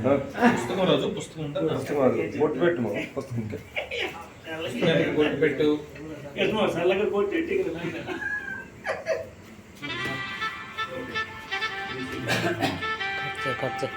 పుస్తకం రాజు పుస్తకం బొట్టు పెట్టు పుస్తకం బొట్టు పెట్టు ఖర్చు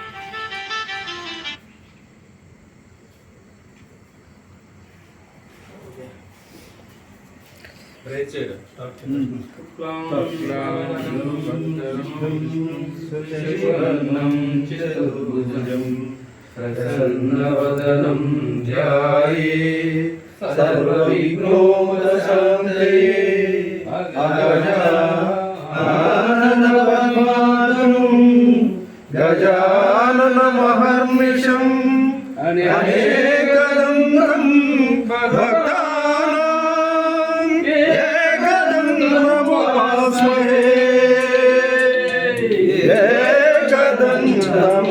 ప్రసన్నవదనం ధ్యాయే సర్వవిఘ్నోపశాంతయే గజాననమహర్నిశం అనేకదంతం భక్తానాం ఏకదంతముపాస్మహే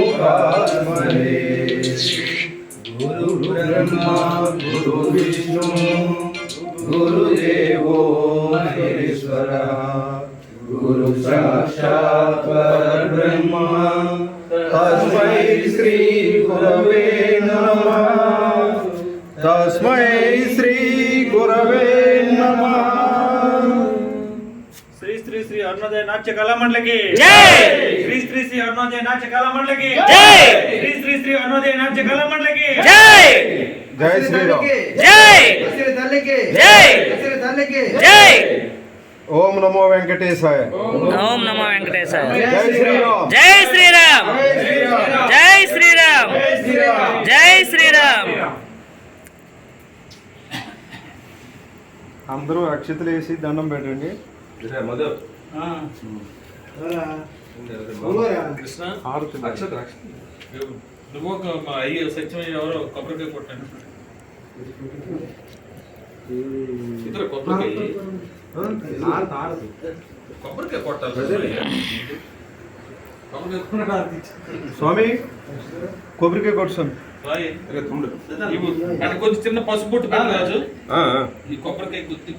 ఏకదంతముపాస్మహే గురు బ్రహ్మా గురు విష్ణు గురుదేవో మహేశ్వరః గురు సాక్షాత్ పరబ్రహ్మ తస్మై శ్రీ గురవే నమః తస్మై శ్రీ గురవే నమః. శ్రీ శ్రీ శ్రీ అరుణోదయ నాట్య కళామండలికి శ్రీ శ్రీ శ్రీ అరుణోదయ నాట్య కళామండలికి శ్రీ శ్రీ శ్రీ అరుణోదయ నాట్య కళామండలికి జై శ్రీరామ్. ఓం నమో వెంకటేశాయ. ఓం నమో వెంకటేశాయ. జై శ్రీరామ్. జై శ్రీరామ్. జై శ్రీరామ్. జై శ్రీరామ్. అందరూ అక్షతలు వేసి దండం పెట్టండి. కృష్ణ నువ్వు మా అయ్యి సత్యమయ్య ఎవరో కొబ్బరికాయ కొట్టండి ఇద్దరు కొబ్బరికాయ కొట్టాలి స్వామి కొబ్బరికాయ కొట్టాను. అంటే కొంచెం చిన్న పసుపు బొట్టు పెట్టరాజు ఈ కొబ్బరికాయ గుర్తి